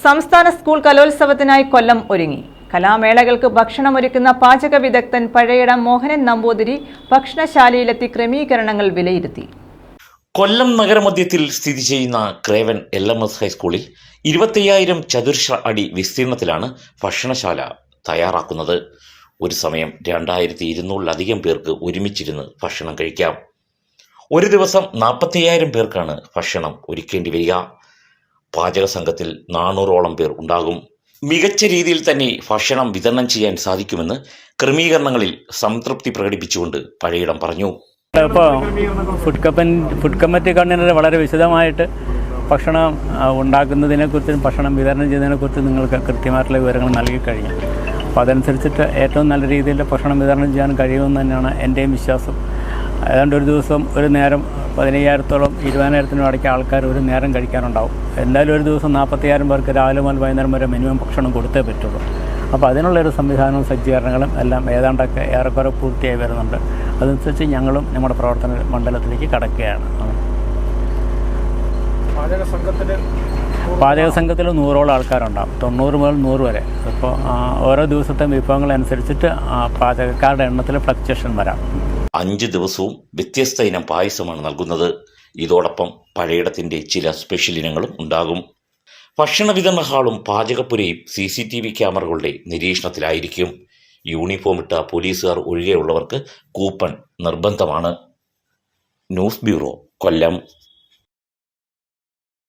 സംസ്ഥാന സ്കൂൾ കലോത്സവത്തിനായി കൊല്ലം ഒരുങ്ങി. കലാമേളകൾക്ക് ഭക്ഷണമൊരുക്കുന്ന പാചക വിദഗ്ധൻ പഴയിടം മോഹനൻ നമ്പൂതിരി ഭക്ഷണശാലയിലെത്തി ക്രമീകരണങ്ങൾ വിലയിരുത്തി. കൊല്ലം നഗരമധ്യത്തിൽ സ്ഥിതി ചെയ്യുന്ന ക്രേവൻ LMS ഹൈസ്കൂളിൽ 25,000 ചതുരശ്ര അടി വിസ്തീർണത്തിലാണ് ഭക്ഷണശാല തയ്യാറാക്കുന്നത്. ഒരു സമയം 2,200-ലധികം പേർക്ക് ഒരുമിച്ചിരുന്ന് ഭക്ഷണം കഴിക്കാം. ഒരു ദിവസം 45,000 പേർക്കാണ് ഭക്ഷണം ഒരുക്കേണ്ടി വരിക. പാചക സംഘത്തിൽ 400ഓളം പേർ ഉണ്ടാകും. മികച്ച രീതിയിൽ തന്നെ ഭക്ഷണം വിതരണം ചെയ്യാൻ സാധിക്കുമെന്ന് ക്രമീകരണങ്ങളിൽ സംതൃപ്തി പ്രകടിപ്പിച്ചുകൊണ്ട് പഴയിടം പറഞ്ഞു. ഇപ്പോൾ ഫുഡ് കമ്മിറ്റി കൺവീനർ വളരെ വിശദമായിട്ട് ഭക്ഷണം ഉണ്ടാക്കുന്നതിനെക്കുറിച്ചും ഭക്ഷണം വിതരണം ചെയ്യുന്നതിനെക്കുറിച്ചും നിങ്ങൾക്ക് കൃത്യമായിട്ടുള്ള വിവരങ്ങൾ നൽകി കഴിഞ്ഞു. അപ്പോൾ അതനുസരിച്ചിട്ട് ഏറ്റവും നല്ല രീതിയിൽ ഭക്ഷണം വിതരണം ചെയ്യാൻ കഴിയുമെന്ന് തന്നെയാണ് എൻ്റെയും വിശ്വാസം. ഏതാണ്ട് ഒരു ദിവസം ഒരു നേരം 15,000-ഓളം 20,000-നും ഇടയ്ക്ക് ആൾക്കാർ ഒരു നേരം കഴിക്കാനുണ്ടാവും. എന്തായാലും ഒരു ദിവസം 40,000 പേർക്ക് രാവിലെ മുതൽ വൈകുന്നേരം വരെ മിനിമം ഭക്ഷണം കൊടുത്തേ പറ്റുള്ളൂ. അപ്പോൾ അതിനുള്ളൊരു സംവിധാനവും സജ്ജീകരണങ്ങളും എല്ലാം ഏതാണ്ടൊക്കെ ഏറെക്കുറെ പൂർത്തിയായി വരുന്നുണ്ട്. അതനുസരിച്ച് ഞങ്ങളും നമ്മുടെ പ്രവർത്തന മണ്ഡലത്തിലേക്ക് കടക്കുകയാണ്. പാചക സംഘത്തിൽ 100ഓളം ആൾക്കാരുണ്ടാകും, 90 മുതൽ 100 വരെ. ഇപ്പോൾ ഓരോ ദിവസത്തെ വിഭവങ്ങളനുസരിച്ചിട്ട് പാചകക്കാരുടെ എണ്ണത്തിൽ ഫ്ലക്ച്വേഷൻ വരാം. 5 ദിവസവും വ്യത്യസ്ത ഇനം പായസമാണ് നൽകുന്നത്. ഇതോടൊപ്പം പഴയിടത്തിൻ്റെ ചില സ്പെഷ്യൽ ഇനങ്ങളും ഉണ്ടാകും. ഭക്ഷണ വിതരണ ഹാളും പാചകപ്പുരയും CCTV ക്യാമറകളുടെ നിരീക്ഷണത്തിലായിരിക്കും. യൂണിഫോം ഇട്ട പോലീസുകാർ ഒഴികെയുള്ളവർക്ക് കൂപ്പൺ നിർബന്ധമാണ്. ന്യൂസ് ബ്യൂറോ, കൊല്ലം.